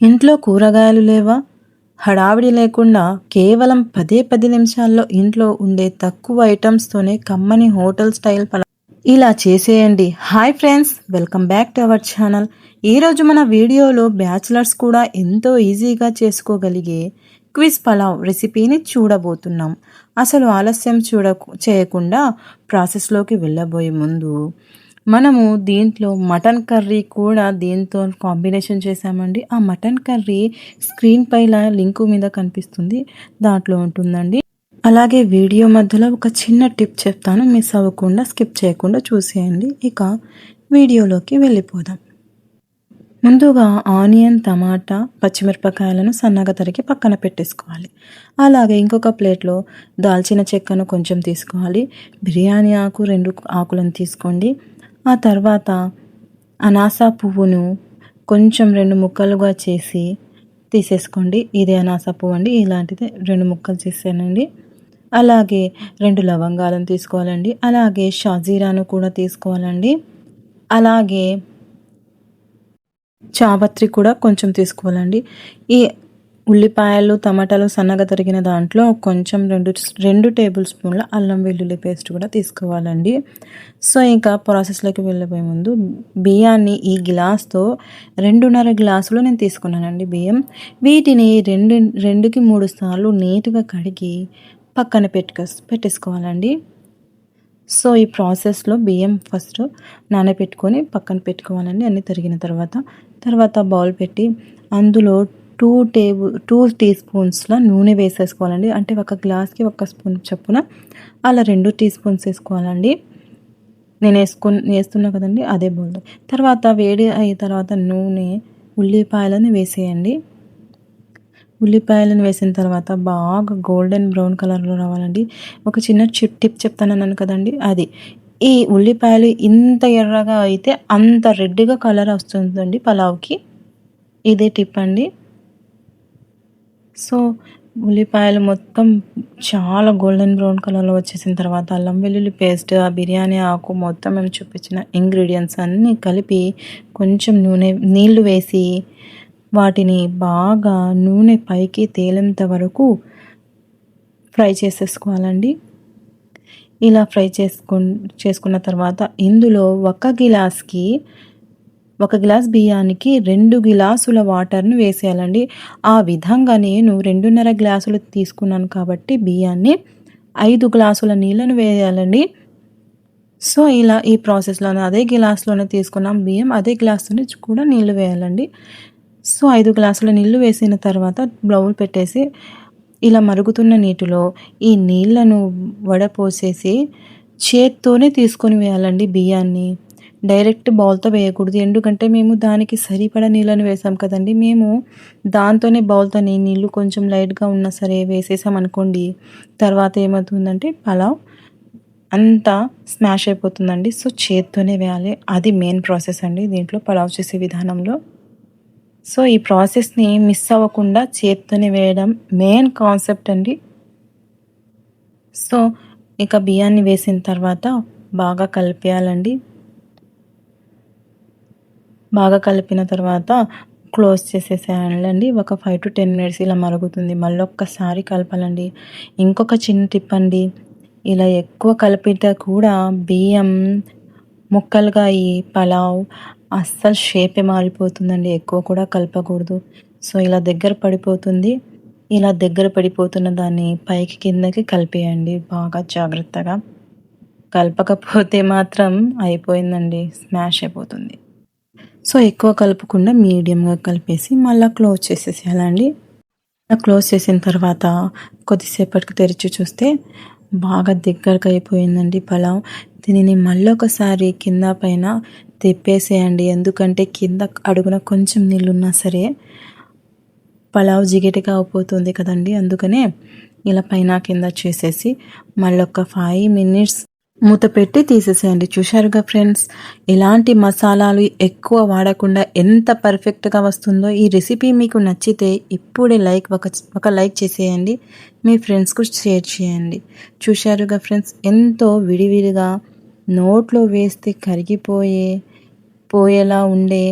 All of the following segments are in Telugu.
ఇంట్లో కూరగాయలు లేవా? హడావిడి లేకుండా కేవలం 10 నిమిషాల్లో ఇంట్లో ఉండే తక్కువ ఐటమ్స్తోనే కమ్మని హోటల్ స్టైల్ పలావ్ ఇలా చేసేయండి. Hi friends, welcome back to our channel. ఈరోజు మన వీడియోలో బ్యాచిలర్స్ కూడా ఎంతో ఈజీగా చేసుకోగలిగే క్విజ్ పలావ్ రెసిపీని చూడబోతున్నాం. అసలు ఆలస్యం చేయకుండా ప్రాసెస్లోకి వెళ్ళబోయే ముందు మనము దీంట్లో మటన్ కర్రీ కూడా దీంతో కాంబినేషన్ చేసామండి. ఆ మటన్ కర్రీ స్క్రీన్ పైన లింకు మీద కనిపిస్తుంది, దాంట్లో ఉంటుందండి. అలాగే వీడియో మధ్యలో ఒక చిన్న టిప్ చెప్తాను, మిస్ అవ్వకుండా స్కిప్ చేయకుండా చూసేయండి. ఇక వీడియోలోకి వెళ్ళిపోదాం. ముందుగా ఆనియన్, టమాటా, పచ్చిమిరపకాయలను సన్నగా తరిగి పక్కన పెట్టేసుకోవాలి. అలాగే ఇంకొక ప్లేట్లో దాల్చిన చెక్కను కొంచెం తీసుకోవాలి. బిర్యానీ ఆకు 2 ఆకులను తీసుకోండి. ఆ తర్వాత అనాస పువ్వును కొంచెం 2 ముక్కలుగా చేసి తీసేసుకోండి. ఇది అనాస పువ్వు అండి, ఇలాంటిది 2 ముక్కలు చేసానండి. అలాగే 2 లవంగాలను తీసుకోవాలండి. అలాగే షాజీరాను కూడా తీసుకోవాలండి. అలాగే చాపత్రి కూడా కొంచెం తీసుకోవాలండి. ఈ ఉల్లిపాయలు, టమాటాలు సన్నగా తరిగిన దాంట్లో కొంచెం 2 టేబుల్ స్పూన్ల అల్లం వెల్లుల్లి పేస్ట్ కూడా తీసుకోవాలండి. సో ఇంకా ప్రాసెస్లోకి వెళ్ళబోయే ముందు బియ్యాన్ని ఈ గ్లాస్తో 2.5 గ్లాసులు నేను తీసుకున్నానండి బియ్యం. వీటిని 2కి 3 సార్లు నీట్గా కడిగి పక్కన పెట్టేసుకోవాలండి. సో ఈ ప్రాసెస్లో బియ్యం ఫస్ట్ నానబెట్టుకొని పక్కన పెట్టుకోవాలండి. అన్నీ తరిగిన తర్వాత బౌల్ పెట్టి అందులో 2 టీ స్పూన్స్ల నూనె వేసేసుకోవాలండి. అంటే ఒక గ్లాస్కి 1 స్పూన్ చొప్పున అలా 2 టీ స్పూన్స్ వేసుకోవాలండి. నేను వేస్తున్నా కదండి, అదే బౌల్లో. తర్వాత వేడి అయిన తర్వాత నూనె, ఉల్లిపాయలను వేసేయండి. ఉల్లిపాయలను వేసిన తర్వాత బాగా గోల్డెన్ బ్రౌన్ కలర్లో రావాలండి. ఒక చిన్న టిప్ చెప్తానన్నాను కదండి, అది ఈ ఉల్లిపాయలు ఇంత ఎర్రగా అయితే అంత రెడ్గా కలర్ వస్తుందండి పలావ్కి. ఇదే టిప్ అండి. సో ఉల్లిపాయలు మొత్తం చాలా గోల్డెన్ బ్రౌన్ కలర్లో వచ్చేసిన తర్వాత అల్లం వెల్లుల్లి పేస్ట్, ఆ బిర్యానీ ఆకు, మొత్తం మేము చూపించిన ఇంగ్రీడియంట్స్ అన్నీ కలిపి కొంచెం నీళ్లు వేసి వాటిని బాగా నూనె పైకి తేలేంత వరకు ఫ్రై చేసేసుకోవాలండి. ఇలా ఫ్రై చేసుకున్న తర్వాత ఇందులో 1 గ్లాస్ బియ్యానికి 2 గ్లాసుల వాటర్ని వేసేయాలండి. ఆ విధంగా నేను 2.5 గ్లాసులు తీసుకున్నాను కాబట్టి బియ్యాన్ని 5 గ్లాసుల నీళ్ళను వేయాలండి. సో ఇలా ఈ ప్రాసెస్లోనే అదే గ్లాస్లోనే తీసుకున్నాం బియ్యం, అదే గ్లాస్తోనే కూడా నీళ్లు వేయాలండి. సో 5 గ్లాసుల నీళ్లు వేసిన తర్వాత బౌల్ పెట్టేసి ఇలా మరుగుతున్న నీటిలో ఈ నీళ్లను వడపోసేసి చేత్తోనే తీసుకొని వేయాలండి బియ్యాన్ని. డైరెక్ట్ బౌల్తో వేయకూడదు, ఎందుకంటే మేము దానికి సరిపడా నీళ్ళని వేసాం కదండి. మేము దాంతోనే బౌల్తోనే నీళ్ళు కొంచెం లైట్గా ఉన్నా సరే వేసేసామనుకోండి, తర్వాత ఏమవుతుందంటే పలావ్ అంతా స్మాష్ అయిపోతుందండి. సో చేత్తోనే వేయాలి, అది మెయిన్ ప్రాసెస్ అండి దీంట్లో పలావ్ చేసే విధానంలో. సో ఈ ప్రాసెస్ని మిస్ అవ్వకుండా చేత్తోనే వేయడం మెయిన్ కాన్సెప్ట్ అండి. సో ఇక బియ్యాన్ని వేసిన తర్వాత బాగా కలిపేయాలండి. బాగా కలిపిన తర్వాత క్లోజ్ చేసేసేయాలండి. ఒక 5 to 10 మినిట్స్ ఇలా మరుగుతుంది, మళ్ళీ ఒక్కసారి కలపాలండి. ఇంకొక చిన్న టిప్ అండి, ఇలా ఎక్కువ కలిపితే కూడా బియ్యం ముక్కలుగా ఈ పలావ్ అస్సలు షేపే మారిపోతుందండి, ఎక్కువ కూడా కలపకూడదు. సో ఇలా దగ్గర పడిపోతున్న దాన్ని పైకి కిందకి కలిపేయండి బాగా జాగ్రత్తగా. కలపకపోతే మాత్రం అయిపోయిందండి, స్మాష్ అయిపోతుంది. సో ఎక్కువ కలపకుండా మీడియంగా కలిపేసి మళ్ళీ క్లోజ్ చేసేసేయాలండి. క్లోజ్ చేసిన తర్వాత కొద్దిసేపటికి తెరిచి చూస్తే బాగా దగ్గరగా అయిపోయిందండి పలావ్. దీనిని మళ్ళీ ఒకసారి కింద పైన తిప్పేసేయండి, ఎందుకంటే కింద అడుగున కొంచెం నీళ్ళున్నా సరే పలావ్ జిగటిగా అయిపోతుంది కదండి. అందుకనే ఇలా పైన కింద చేసేసి మళ్ళీ ఒక 5 మినిట్స్ మూత పెట్టి తీసేసేయండి. చూశారుగా ఫ్రెండ్స్, ఎలాంటి మసాలాలు ఎక్కువ వాడకుండా ఎంత పర్ఫెక్ట్గా వస్తుందో. ఈ రెసిపీ మీకు నచ్చితే ఇప్పుడే ఒక లైక్ చేసేయండి, మీ ఫ్రెండ్స్కు షేర్ చేయండి. చూశారుగా ఫ్రెండ్స్, ఎంతో విడివిడిగా నోట్లో వేస్తే పోయేలా ఉండే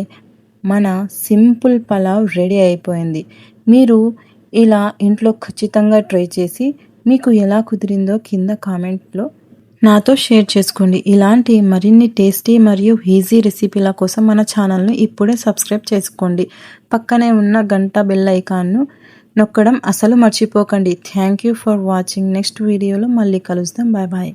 మన సింపుల్ పలావ్ రెడీ అయిపోయింది. మీరు ఇలా ఇంట్లో ఖచ్చితంగా ట్రై చేసి మీకు ఎలా కుదిరిందో కింద కామెంట్లో నాతో షేర్ చేసుకోండి. ఇలాంటి మరిన్ని టేస్టీ మరియు ఈజీ రెసిపీల కోసం మన ఛానల్ను ఇప్పుడే సబ్స్క్రైబ్ చేసుకోండి. పక్కనే ఉన్న గంట బెల్ ఐకాన్ను నొక్కడం అసలు మర్చిపోకండి. Thank you for watching. Next వీడియోలో మళ్ళీ కలుద్దాం. Bye bye.